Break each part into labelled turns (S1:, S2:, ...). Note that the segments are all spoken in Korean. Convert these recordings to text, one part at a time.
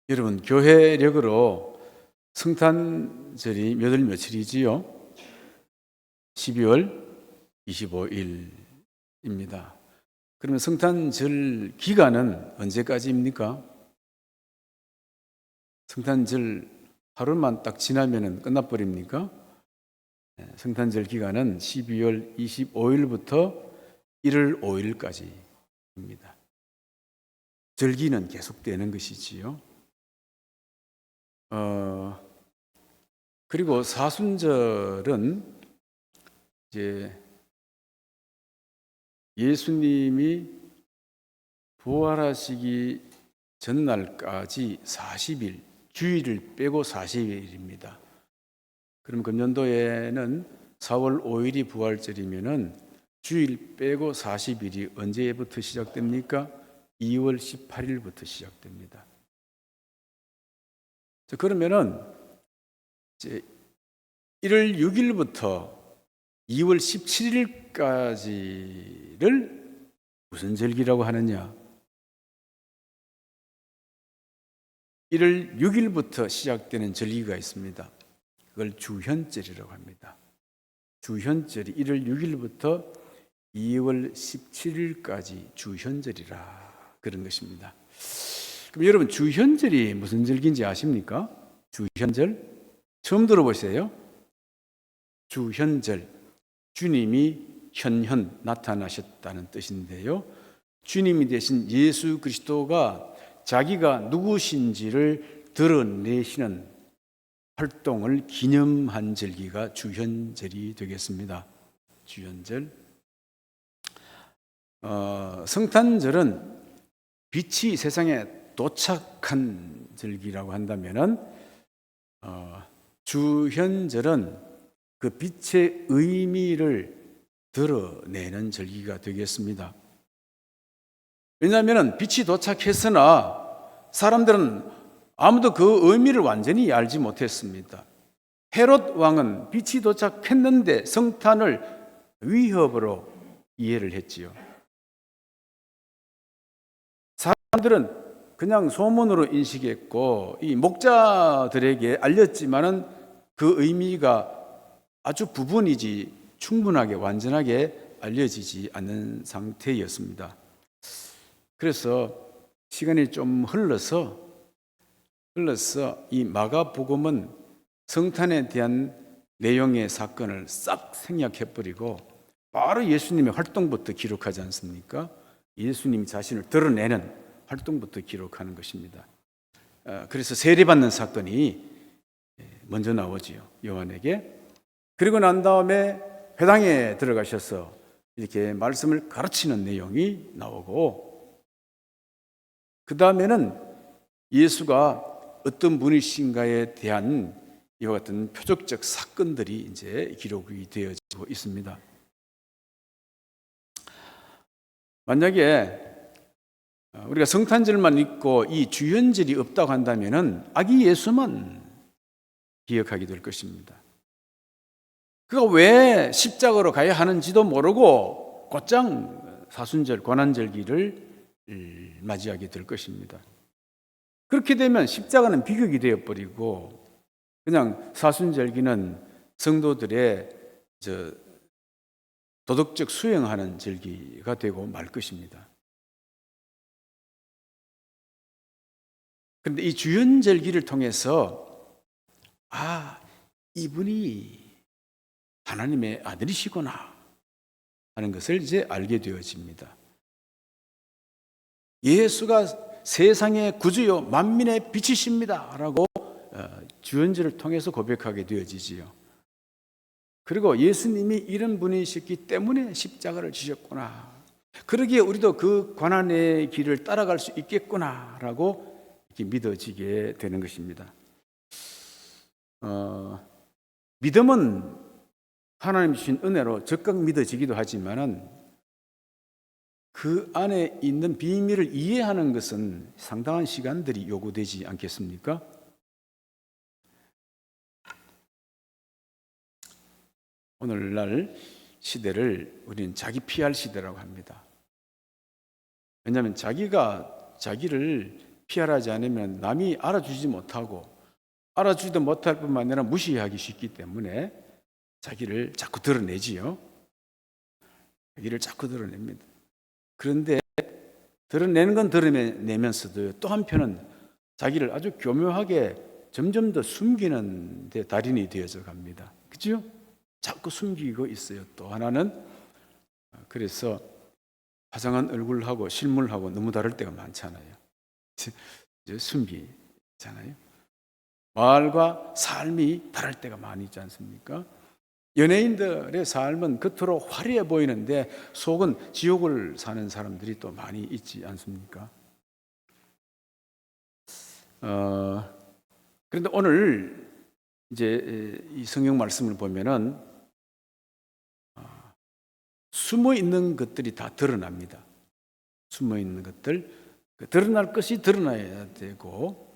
S1: 여러분, 교회력으로 성탄절이 몇 월 며칠이지요? 12월 25일입니다. 그러면 성탄절 기간은 언제까지입니까? 성탄절 하루만 딱 지나면 끝나버립니까? 성탄절 기간은 12월 25일부터 1월 5일까지입니다. 절기는 계속되는 것이지요. 그리고 사순절은 이제 예수님이 부활하시기 전날까지 40일, 주일을 빼고 40일입니다. 그럼 금년도에는 4월 5일이 부활절이면은 주일 빼고 40일이 언제부터 시작됩니까? 2월 18일부터 시작됩니다. 그러면은 이제 1월 6일부터 2월 17일까지를 무슨 절기라고 하느냐? 1월 6일부터 시작되는 절기가 있습니다. 그걸 주현절이라고 합니다. 주현절이 1월 6일부터 2월 17일까지 주현절이라 그런 것입니다. 그럼 여러분, 주현절이 무슨 절기인지 아십니까? 주현절? 처음 들어보세요. 주현절, 주님이 현현 나타나셨다는 뜻인데요. 주님이 되신 예수 그리스도가 자기가 누구신지를 드러내시는 활동을 기념한 절기가 주현절이 되겠습니다. 주현절. 성탄절은 빛이 세상에 도착한 절기라고 한다면은 주현절은 그 빛의 의미를 드러내는 절기가 되겠습니다. 왜냐하면 빛이 도착했으나 사람들은 아무도 그 의미를 완전히 알지 못했습니다. 헤롯 왕은 빛이 도착했는데 성탄을 위협으로 이해를 했지요. 사람들은 그냥 소문으로 인식했고 이 목자들에게 알렸지만은 그 의미가 아주 부분이지 충분하게 완전하게 알려지지 않는 상태였습니다. 그래서 시간이 좀 흘러서 이 마가복음은 성탄에 대한 내용의 사건을 싹 생략해버리고 바로 예수님의 활동부터 기록하지 않습니까? 예수님 자신을 드러내는 활동부터 기록하는 것입니다. 그래서 세례받는 사건이 먼저 나오지요, 요한에게. 그리고 난 다음에 회당에 들어가셔서 이렇게 말씀을 가르치는 내용이 나오고, 그 다음에는 예수가 어떤 분이신가에 대한 이와 같은 표적적 사건들이 이제 기록이 되어지고 있습니다. 만약에 우리가 성탄절만 있고 이 주현절이 없다고 한다면은 아기 예수만 기억하게 될 것입니다. 그가 왜 십자가로 가야 하는지도 모르고 곧장 사순절, 고난절기를 맞이하게 될 것입니다. 그렇게 되면 십자가는 비극이 되어버리고 그냥 사순절기는 성도들의 도덕적 수행하는 절기가 되고 말 것입니다. 그런데 이 주현절기를 통해서 이분이 하나님의 아들이시구나 하는 것을 이제 알게 되어집니다. 예수가 세상의 구주요 만민의 빛이십니다 라고 주현절을 통해서 고백하게 되어지지요. 그리고 예수님이 이런 분이셨기 때문에 십자가를 지셨구나, 그러기에 우리도 그 고난의 길을 따라갈 수 있겠구나라고 이렇게 믿어지게 되는 것입니다. 믿음은 하나님 주신 은혜로 적극 믿어지기도 하지만은 그 안에 있는 비밀을 이해하는 것은 상당한 시간들이 요구되지 않겠습니까? 오늘날 시대를 우리는 자기 PR 시대라고 합니다. 왜냐하면 자기가 자기를 PR하지 않으면 남이 알아주지 못하고 알아주지도 못할 뿐만 아니라 무시하기 쉽기 때문에 자기를 자꾸 드러내지요. 자기를 자꾸 드러냅니다. 그런데 드러내는 건 드러내면서도 또 한편은 자기를 아주 교묘하게 점점 더 숨기는 데 달인이 되어져 갑니다. 그죠? 자꾸 숨기고 있어요. 또 하나는 그래서 화장한 얼굴하고 실물하고 너무 다를 때가 많잖아요. 숨기잖아요. 말과 삶이 다를 때가 많이 있지 않습니까? 연예인들의 삶은 겉으로 화려해 보이는데 속은 지옥을 사는 사람들이 또 많이 있지 않습니까? 그런데 오늘 이제 이 성경 말씀을 보면은 숨어 있는 것들이 다 드러납니다. 숨어 있는 것들, 드러날 것이 드러나야 되고,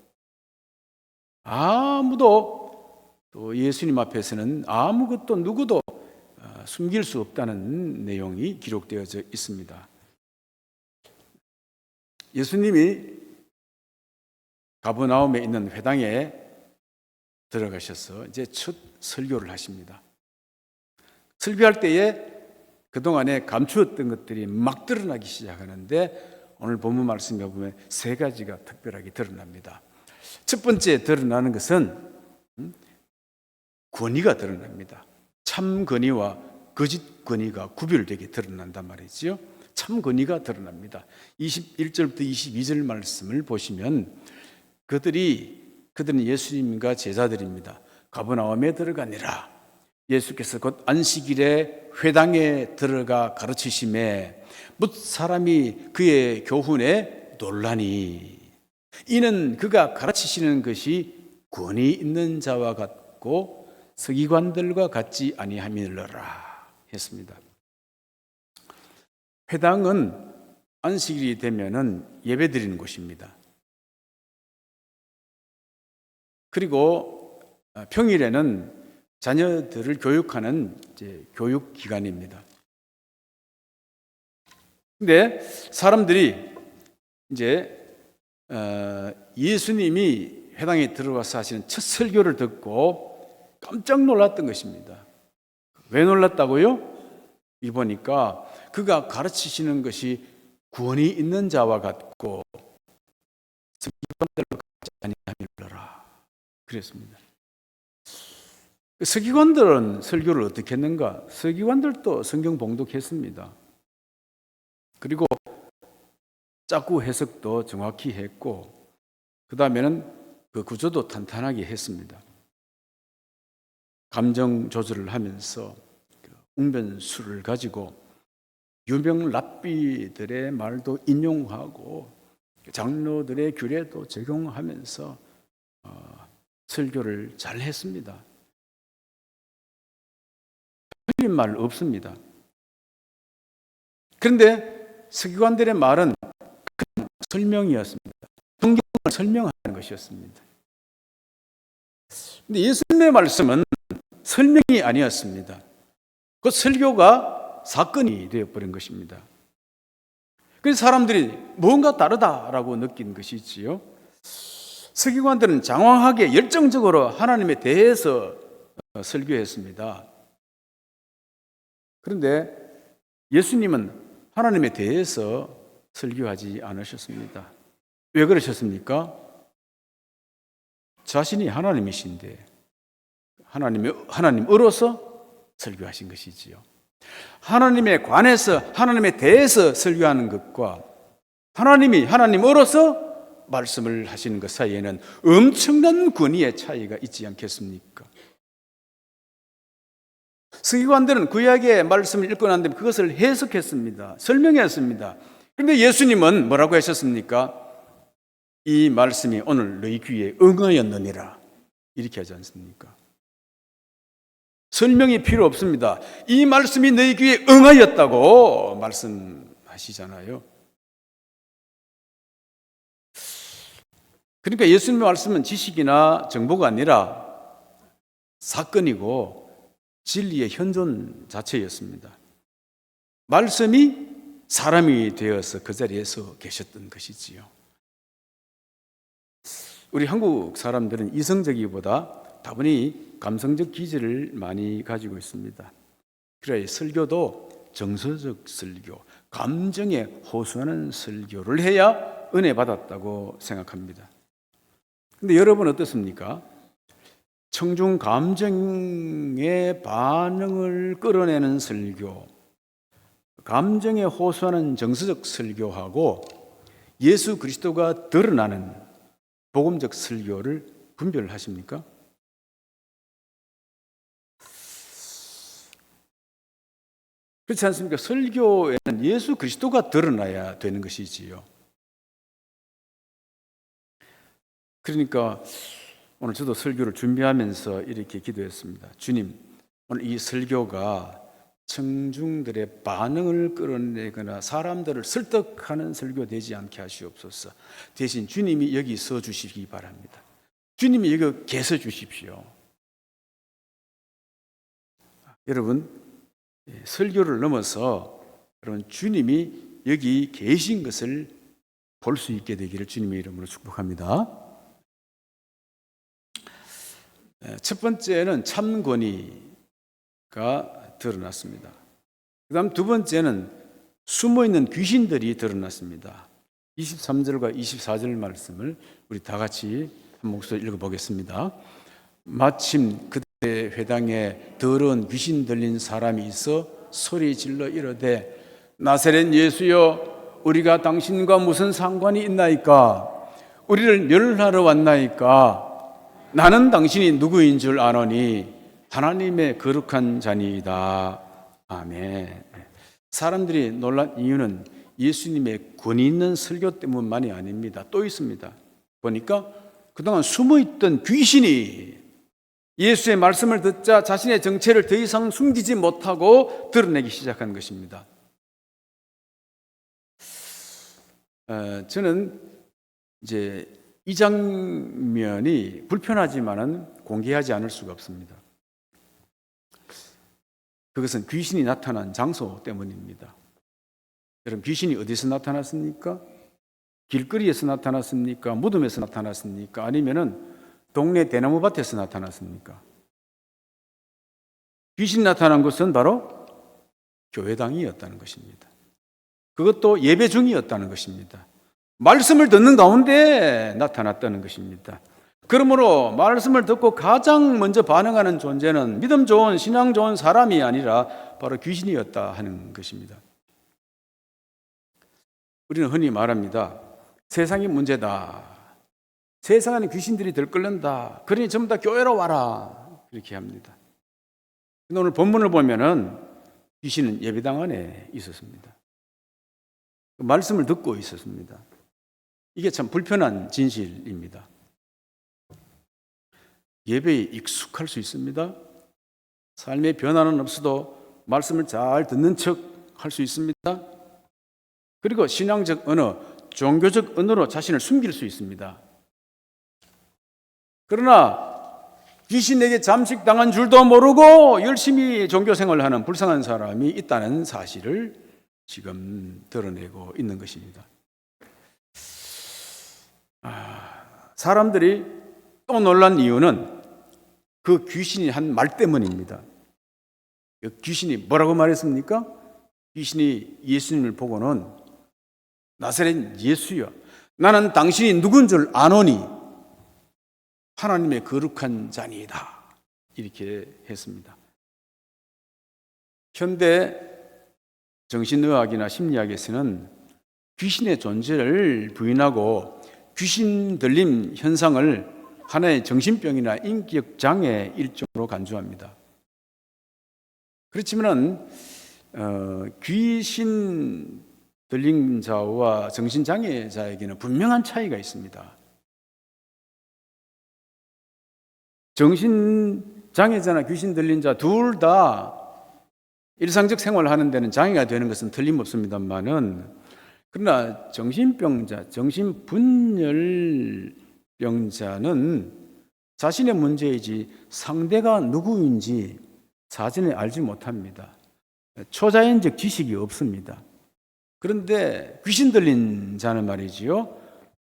S1: 아무도 또 예수님 앞에서는 아무것도 누구도 숨길 수 없다는 내용이 기록되어져 있습니다. 예수님이 가버나움에 있는 회당에 들어가셔서 이제 첫 설교를 하십니다. 설교할 때에 그동안에 감추었던 것들이 막 드러나기 시작하는데 오늘 본문 말씀에 보면 세 가지가 특별하게 드러납니다. 첫 번째 드러나는 것은 권위가 드러납니다. 참 권위와 거짓 권위가 구별되게 드러난단 말이지요. 참 권위가 드러납니다. 21절부터 22절 말씀을 보시면 그들은 예수님과 제자들입니다. 가버나움에 들어가니라. 예수께서 곧 안식일에 회당에 들어가 가르치심에 뭇 사람이 그의 교훈에 놀라니 이는 그가 가르치시는 것이 권위 있는 자와 같고 서기관들과 같지 아니함이니라 했습니다. 회당은 안식일이 되면은 예배드리는 곳입니다. 그리고 평일에는 자녀들을 교육하는 이제 교육기관입니다. 근데 사람들이 이제 예수님이 회당에 들어와서 하시는 첫 설교를 듣고 깜짝 놀랐던 것입니다. 왜 놀랐다고요? 이 보니까 그가 가르치시는 것이 권위 있는 자와 같고 서기관들과 같지 아니하밀러라 그랬습니다. 서기관들은 설교를 어떻게 했는가? 서기관들도 성경 봉독했습니다. 그리고 짝구 해석도 정확히 했고 그 다음에는 그 구조도 탄탄하게 했습니다. 감정 조절을 하면서 웅변수를 가지고 유명 랍비들의 말도 인용하고 장로들의 규례도 적용하면서 설교를 잘 했습니다. 틀린 말 없습니다. 그런데 서기관들의 말은 큰 설명이었습니다. 성경을 설명하는 것이었습니다. 근데 예수님의 말씀은 설명이 아니었습니다. 그 설교가 사건이 되어버린 것입니다. 그래서 사람들이 뭔가 다르다라고 느낀 것이지요. 서기관들은 장황하게 열정적으로 하나님에 대해서 설교했습니다. 그런데 예수님은 하나님에 대해서 설교하지 않으셨습니다. 왜 그러셨습니까? 자신이 하나님이신데 하나님으로서 설교하신 것이지요. 하나님에 관해서 하나님에 대해서 설교하는 것과 하나님이 하나님으로서 말씀을 하시는 것 사이에는 엄청난 권위의 차이가 있지 않겠습니까? 서기관들은 구약의 말씀을 읽고 난 다음에 그것을 해석했습니다. 설명했습니다. 그런데 예수님은 뭐라고 하셨습니까? 이 말씀이 오늘 너희 귀에 응하였느니라 이렇게 하지 않습니까? 설명이 필요 없습니다. 이 말씀이 너희 귀에 응하였다고 말씀하시잖아요. 그러니까 예수님의 말씀은 지식이나 정보가 아니라 사건이고 진리의 현존 자체였습니다. 말씀이 사람이 되어서 그 자리에서 계셨던 것이지요. 우리 한국 사람들은 이성적이보다 다분히 감성적 기질을 많이 가지고 있습니다. 그래 설교도 정서적 설교, 감정에 호소하는 설교를 해야 은혜 받았다고 생각합니다. 근데 여러분 어떻습니까? 청중 감정의 반응을 끌어내는 설교, 감정에 호소하는 정서적 설교하고 예수 그리스도가 드러나는 복음적 설교를 분별하십니까? 그렇지 않습니까? 설교에는 예수 그리스도가 드러나야 되는 것이지요. 그러니까 오늘 저도 설교를 준비하면서 이렇게 기도했습니다. 주님, 오늘 이 설교가 청중들의 반응을 끌어내거나 사람들을 설득하는 설교 되지 않게 하시옵소서. 대신 주님이 여기 서 주시기 바랍니다. 주님이 여기 계셔 주십시오. 여러분, 설교를 넘어서 여러분 주님이 여기 계신 것을 볼 수 있게 되기를 주님의 이름으로 축복합니다. 첫 번째는 참 권위가 드러났습니다. 그 다음 두 번째는 숨어있는 귀신들이 드러났습니다. 23절과 24절 말씀을 우리 다 같이 한 목소리 읽어보겠습니다. 마침 그때 회당에 더러운 귀신 들린 사람이 있어 소리 질러 이르되 나사렛 예수여 우리가 당신과 무슨 상관이 있나이까? 우리를 멸하러 왔나이까? 나는 당신이 누구인 줄 아노니 하나님의 거룩한 자니이다. 아멘. 사람들이 놀란 이유는 예수님의 권위 있는 설교 때문만이 아닙니다. 또 있습니다. 보니까 그동안 숨어있던 귀신이 예수의 말씀을 듣자 자신의 정체를 더 이상 숨기지 못하고 드러내기 시작한 것입니다. 저는 이제 이 장면이 불편하지만은 공개하지 않을 수가 없습니다. 그것은 귀신이 나타난 장소 때문입니다. 여러분, 귀신이 어디서 나타났습니까? 길거리에서 나타났습니까? 무덤에서 나타났습니까? 아니면은 동네 대나무 밭에서 나타났습니까? 귀신이 나타난 것은 바로 교회당이었다는 것입니다. 그것도 예배 중이었다는 것입니다. 말씀을 듣는 가운데 나타났다는 것입니다. 그러므로 말씀을 듣고 가장 먼저 반응하는 존재는 믿음 좋은 신앙 좋은 사람이 아니라 바로 귀신이었다 하는 것입니다. 우리는 흔히 말합니다. 세상이 문제다. 세상에는 귀신들이 들끓는다. 그러니 전부 다 교회로 와라. 이렇게 합니다. 근데 오늘 본문을 보면은 귀신은 예배당 안에 있었습니다. 말씀을 듣고 있었습니다. 이게 참 불편한 진실입니다. 예배에 익숙할 수 있습니다. 삶의 변화는 없어도 말씀을 잘 듣는 척 할 수 있습니다. 그리고 신앙적 언어, 종교적 언어로 자신을 숨길 수 있습니다. 그러나 귀신에게 잠식당한 줄도 모르고 열심히 종교생활을 하는 불쌍한 사람이 있다는 사실을 지금 드러내고 있는 것입니다. 사람들이 또 놀란 이유는 그 귀신이 한 말 때문입니다. 귀신이 뭐라고 말했습니까? 귀신이 예수님을 보고는 나사렛 예수여 나는 당신이 누군 줄 아노니 하나님의 거룩한 자니이다. 이렇게 했습니다. 현대 정신의학이나 심리학에서는 귀신의 존재를 부인하고 귀신 들림 현상을 하나의 정신병이나 인격 장애 일종으로 간주합니다. 그렇지만 귀신 들린 자와 정신장애자에게는 분명한 차이가 있습니다. 정신장애자나 귀신 들린 자 둘 다 일상적 생활을 하는 데는 장애가 되는 것은 틀림없습니다만은 그러나 정신병자, 정신분열병자는 자신의 문제이지 상대가 누구인지 사전에 알지 못합니다. 초자연적 지식이 없습니다. 그런데 귀신 들린 자는 말이지요.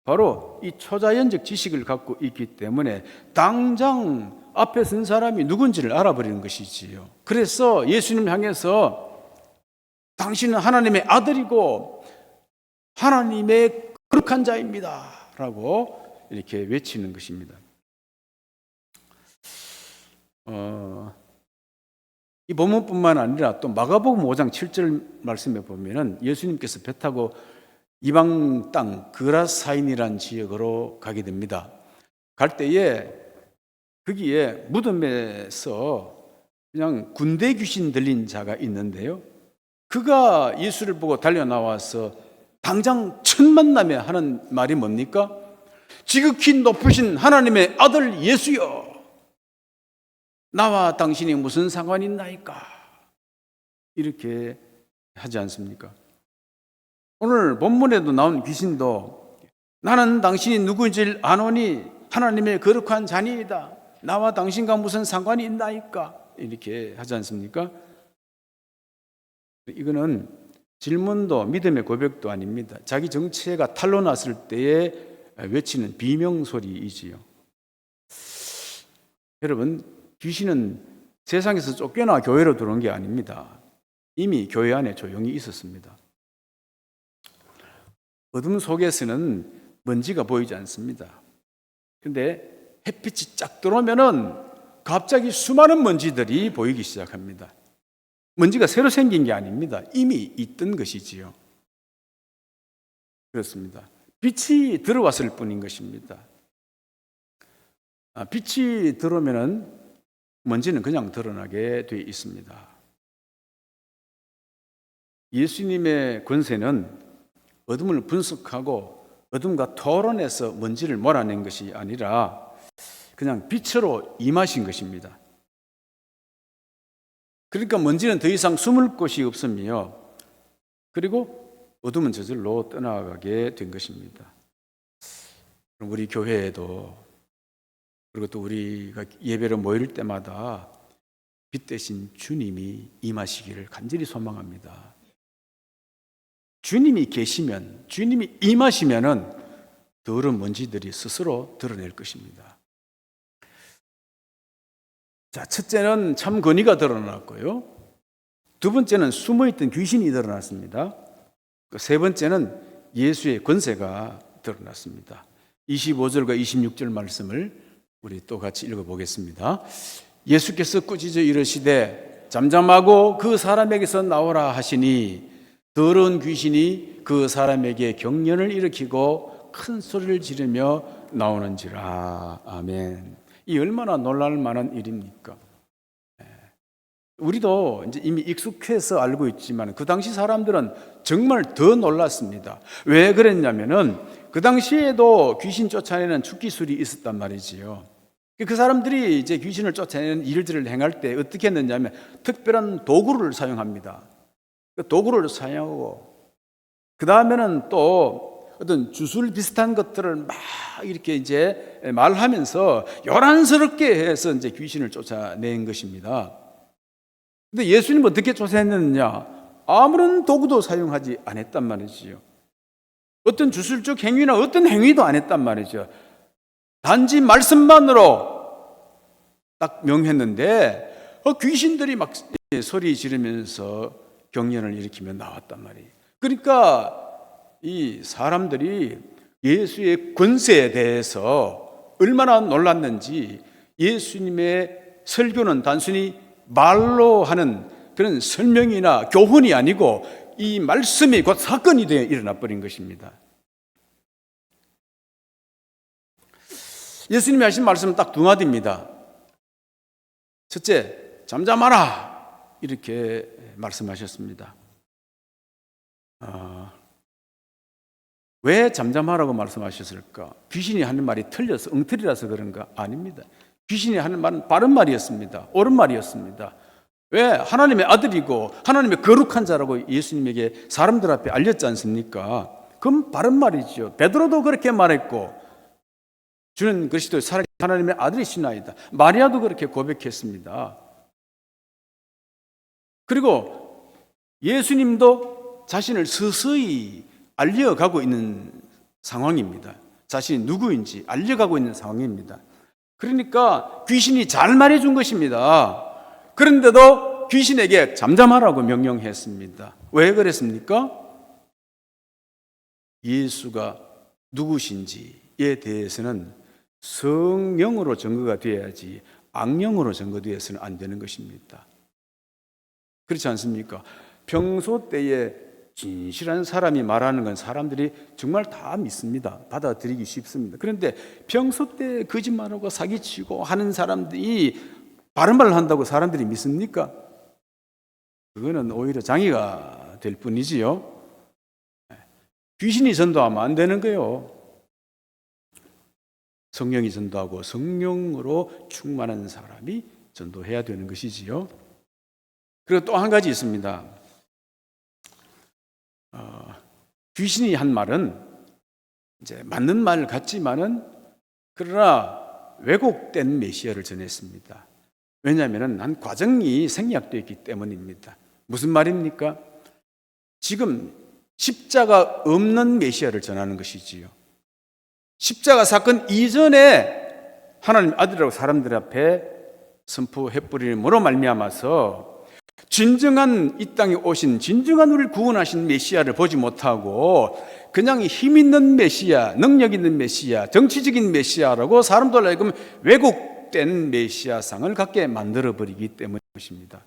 S1: 바로 이 초자연적 지식을 갖고 있기 때문에 당장 앞에 선 사람이 누군지를 알아버리는 것이지요. 그래서 예수님 향해서 당신은 하나님의 아들이고 하나님의 거룩한 자입니다 라고 이렇게 외치는 것입니다. 이 본문뿐만 아니라 또 마가복음 5장 7절 말씀에 보면은 예수님께서 배 타고 이방 땅 그라사인이라는 지역으로 가게 됩니다. 갈 때에 거기에 무덤에서 그냥 군대 귀신 들린 자가 있는데요. 그가 예수를 보고 달려나와서 당장 첫 만남에 하는 말이 뭡니까? 지극히 높으신 하나님의 아들 예수여, 나와 당신이 무슨 상관이 있나이까? 이렇게 하지 않습니까? 오늘 본문에도 나온 귀신도 나는 당신이 누구인지 아노니 하나님의 거룩한 자니이다. 나와 당신과 무슨 상관이 있나이까? 이렇게 하지 않습니까? 이거는 질문도 믿음의 고백도 아닙니다. 자기 정체가 탄로났을 때에 외치는 비명소리이지요. 여러분, 귀신은 세상에서 쫓겨나 교회로 들어온 게 아닙니다. 이미 교회 안에 조용히 있었습니다. 어둠 속에서는 먼지가 보이지 않습니다. 그런데 햇빛이 쫙 들어오면은 갑자기 수많은 먼지들이 보이기 시작합니다. 먼지가 새로 생긴 게 아닙니다. 이미 있던 것이지요. 그렇습니다. 빛이 들어왔을 뿐인 것입니다. 빛이 들어오면은 먼지는 그냥 드러나게 되어 있습니다. 예수님의 권세는 어둠을 분석하고 어둠과 토론해서 먼지를 몰아낸 것이 아니라 그냥 빛으로 임하신 것입니다. 그러니까 먼지는 더 이상 숨을 곳이 없으며 그리고 어둠은 저절로 떠나가게 된 것입니다. 그럼 우리 교회에도 그리고 또 우리가 예배로 모일 때마다 빛 대신 주님이 임하시기를 간절히 소망합니다. 주님이 계시면, 주님이 임하시면은 더러운 먼지들이 스스로 드러낼 것입니다. 자, 첫째는 참 권위가 드러났고요. 두 번째는 숨어있던 귀신이 드러났습니다. 세 번째는 예수의 권세가 드러났습니다. 25절과 26절 말씀을 우리 또 같이 읽어보겠습니다. 예수께서 꾸짖어 이르시되 잠잠하고 그 사람에게서 나오라 하시니 더러운 귀신이 그 사람에게 경련을 일으키고 큰 소리를 지르며 나오는지라. 아멘. 이 얼마나 놀랄 만한 일입니까? 우리도 이제 이미 익숙해서 알고 있지만 그 당시 사람들은 정말 더 놀랐습니다. 왜 그랬냐면은 그 당시에도 귀신 쫓아내는 축기술이 있었단 말이지요. 그 사람들이 이제 귀신을 쫓아내는 일들을 행할 때 어떻게 했느냐면 특별한 도구를 사용합니다. 그 도구를 사용하고 그 다음에는 또 어떤 주술 비슷한 것들을 막 이렇게 이제 말하면서 요란스럽게 해서 이제 귀신을 쫓아낸 것입니다. 근데 예수님은 어떻게 쫓아냈느냐? 아무런 도구도 사용하지 않았단 말이지요. 어떤 주술적 행위나 어떤 행위도 안 했단 말이죠. 단지 말씀만으로 딱 명했는데 귀신들이 막 소리 지르면서 경련을 일으키며 나왔단 말이에요. 그러니까 이 사람들이 예수의 권세에 대해서 얼마나 놀랐는지 예수님의 설교는 단순히 말로 하는 그런 설명이나 교훈이 아니고 이 말씀이 곧 사건이 되어 일어나 버린 것입니다. 예수님이 하신 말씀은 딱 두 마디입니다. 첫째, 잠잠하라 이렇게 말씀하셨습니다. 왜 잠잠하라고 말씀하셨을까? 귀신이 하는 말이 틀려서 엉터리라서 그런가? 아닙니다. 귀신이 하는 말은 바른 말이었습니다. 옳은 말이었습니다. 왜? 하나님의 아들이고 하나님의 거룩한 자라고 예수님에게 사람들 앞에 알렸지 않습니까? 그건 바른 말이죠. 베드로도 그렇게 말했고 주는 그리스도 살아계신 하나님의 아들이시나이다. 마리아도 그렇게 고백했습니다. 그리고 예수님도 자신을 서서히 알려가고 있는 상황입니다. 자신이 누구인지 알려가고 있는 상황입니다. 그러니까 귀신이 잘 말해준 것입니다. 그런데도 귀신에게 잠잠하라고 명령했습니다. 왜 그랬습니까? 예수가 누구신지에 대해서는 성령으로 증거가 되어야지 악령으로 증거되어서는 안 되는 것입니다. 그렇지 않습니까? 평소 때에 진실한 사람이 말하는 건 사람들이 정말 다 믿습니다. 받아들이기 쉽습니다. 그런데 평소 때 거짓말하고 사기치고 하는 사람들이 바른 말을 한다고 사람들이 믿습니까? 그거는 오히려 장애가 될 뿐이지요. 귀신이 전도하면 안 되는 거예요. 성령이 전도하고 성령으로 충만한 사람이 전도해야 되는 것이지요. 그리고 또 한 가지 있습니다. 귀신이 한 말은 이제 맞는 말 같지만은 그러나 왜곡된 메시아를 전했습니다. 왜냐하면 한 과정이 생략되어 있기 때문입니다. 무슨 말입니까? 지금 십자가 없는 메시아를 전하는 것이지요. 십자가 사건 이전에 하나님 아들이라고 사람들 앞에 선포해버림으로 말미암아서 진정한 이 땅에 오신 진정한 우리를 구원하신 메시아를 보지 못하고 그냥 힘 있는 메시아, 능력 있는 메시아, 정치적인 메시아라고 사람들 알고 왜곡된 메시아상을 갖게 만들어버리기 때문인 것입니다.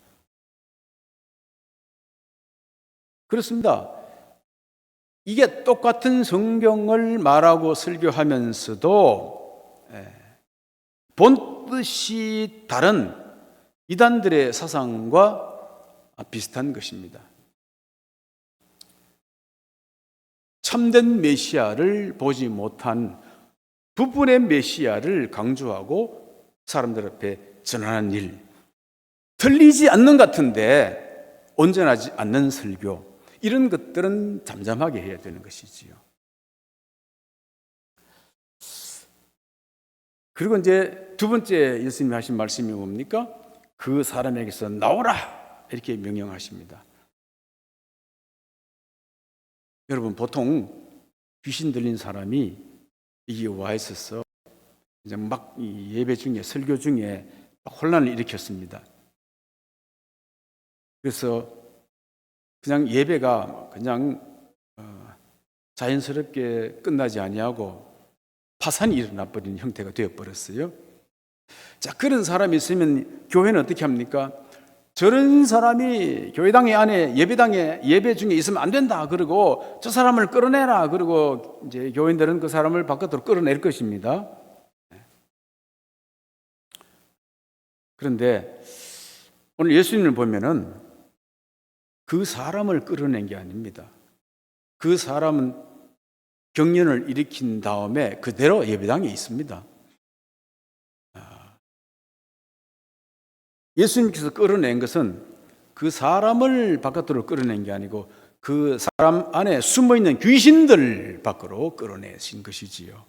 S1: 그렇습니다. 이게 똑같은 성경을 말하고 설교하면서도 본뜻이 다른 이단들의 사상과 비슷한 것입니다. 참된 메시아를 보지 못한 부분의 메시아를 강조하고 사람들 앞에 전하는 일, 틀리지 않는 것 같은데 온전하지 않는 설교, 이런 것들은 잠잠하게 해야 되는 것이지요. 그리고 이제 두 번째 예수님이 하신 말씀이 뭡니까? 그 사람에게서 나오라! 이렇게 명령하십니다. 여러분, 보통 귀신 들린 사람이 이게 와 있어서 이제 막 예배 중에, 설교 중에 혼란을 일으켰습니다. 그래서 그냥 예배가 그냥 자연스럽게 끝나지 아니하고 파산이 일어나 버린 형태가 되어버렸어요. 자, 그런 사람이 있으면 교회는 어떻게 합니까? 저런 사람이 교회당 안에 예배당에 예배 중에 있으면 안 된다. 그리고 저 사람을 끌어내라. 그리고 이제 교인들은 그 사람을 바깥으로 끌어낼 것입니다. 그런데 오늘 예수님을 보면은 그 사람을 끌어낸 게 아닙니다. 그 사람은 경련을 일으킨 다음에 그대로 예배당에 있습니다. 예수님께서 끌어낸 것은 그 사람을 바깥으로 끌어낸 게 아니고 그 사람 안에 숨어있는 귀신들 밖으로 끌어내신 것이지요.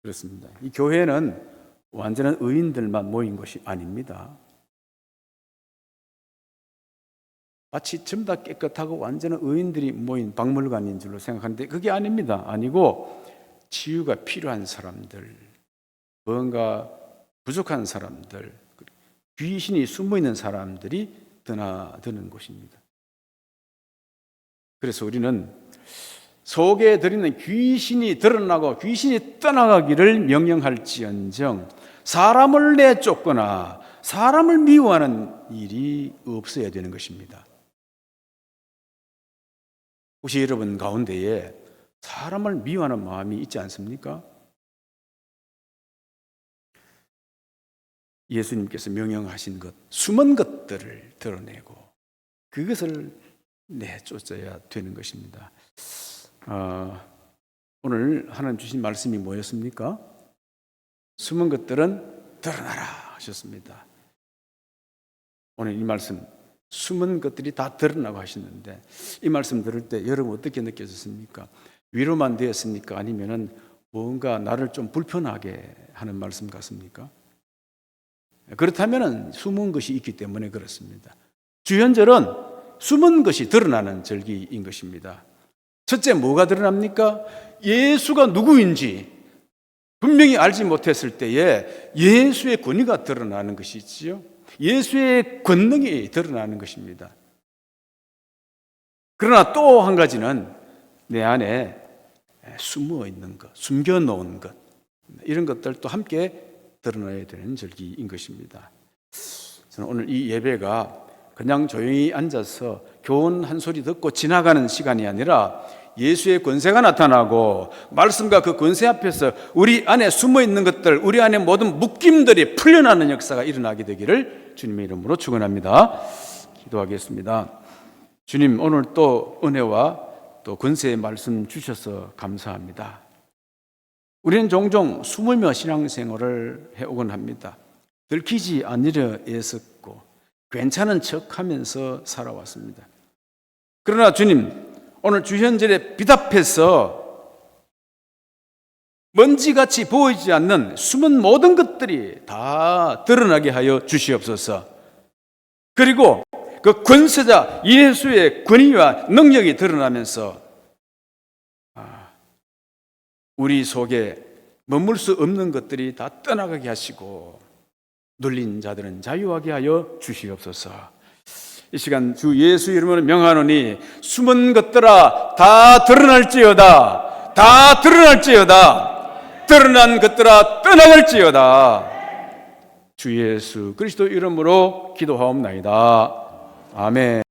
S1: 그렇습니다. 이 교회는 완전한 의인들만 모인 것이 아닙니다. 마치 전부 다 깨끗하고 완전한 의인들이 모인 박물관인 줄로 생각하는데 그게 아닙니다. 아니고 치유가 필요한 사람들, 뭔가 부족한 사람들, 귀신이 숨어있는 사람들이 드나드는 곳입니다. 그래서 우리는 속에 들이는 귀신이 드러나고 귀신이 떠나가기를 명령할지언정 사람을 내쫓거나 사람을 미워하는 일이 없어야 되는 것입니다. 혹시 여러분 가운데에 사람을 미워하는 마음이 있지 않습니까? 예수님께서 명령하신 것, 숨은 것들을 드러내고 그것을 내쫓아야 되는 것입니다. 오늘 하나님 주신 말씀이 뭐였습니까? 숨은 것들은 드러나라 하셨습니다. 오늘 이 말씀, 숨은 것들이 다 드러나고 하시는데 이 말씀 들을 때 여러분 어떻게 느껴졌습니까? 위로만 되었습니까? 아니면은 뭔가 나를 좀 불편하게 하는 말씀 같습니까? 그렇다면 숨은 것이 있기 때문에 그렇습니다. 주현절은 숨은 것이 드러나는 절기인 것입니다. 첫째 뭐가 드러납니까? 예수가 누구인지 분명히 알지 못했을 때에 예수의 권위가 드러나는 것이지요. 예수의 권능이 드러나는 것입니다. 그러나 또 한 가지는 내 안에 숨어 있는 것, 숨겨놓은 것, 이런 것들도 함께 드러나야 되는 절기인 것입니다. 저는 오늘 이 예배가 그냥 조용히 앉아서 교훈 한 소리 듣고 지나가는 시간이 아니라 예수의 권세가 나타나고 말씀과 그 권세 앞에서 우리 안에 숨어 있는 것들, 우리 안에 모든 묶임들이 풀려나는 역사가 일어나게 되기를 주님의 이름으로 축원합니다. 기도하겠습니다. 주님, 오늘 또 은혜와 또 권세의 말씀 주셔서 감사합니다. 우리는 종종 숨으며 신앙생활을 해오곤 합니다. 들키지 않으려 애썼고 괜찮은 척하면서 살아왔습니다. 그러나 주님, 오늘 주현절의 빛 앞에서 먼지같이 보이지 않는 숨은 모든 것들이 다 드러나게 하여 주시옵소서. 그리고 그 권세자 예수의 권위와 능력이 드러나면서 우리 속에 머물 수 없는 것들이 다 떠나가게 하시고 눌린 자들은 자유하게 하여 주시옵소서. 이 시간 주 예수 이름으로 명하노니 숨은 것들아 다 드러날지어다. 다 드러날지어다. 드러난 것들아 떠나갈지어다. 주 예수 그리스도 이름으로 기도하옵나이다. 아멘.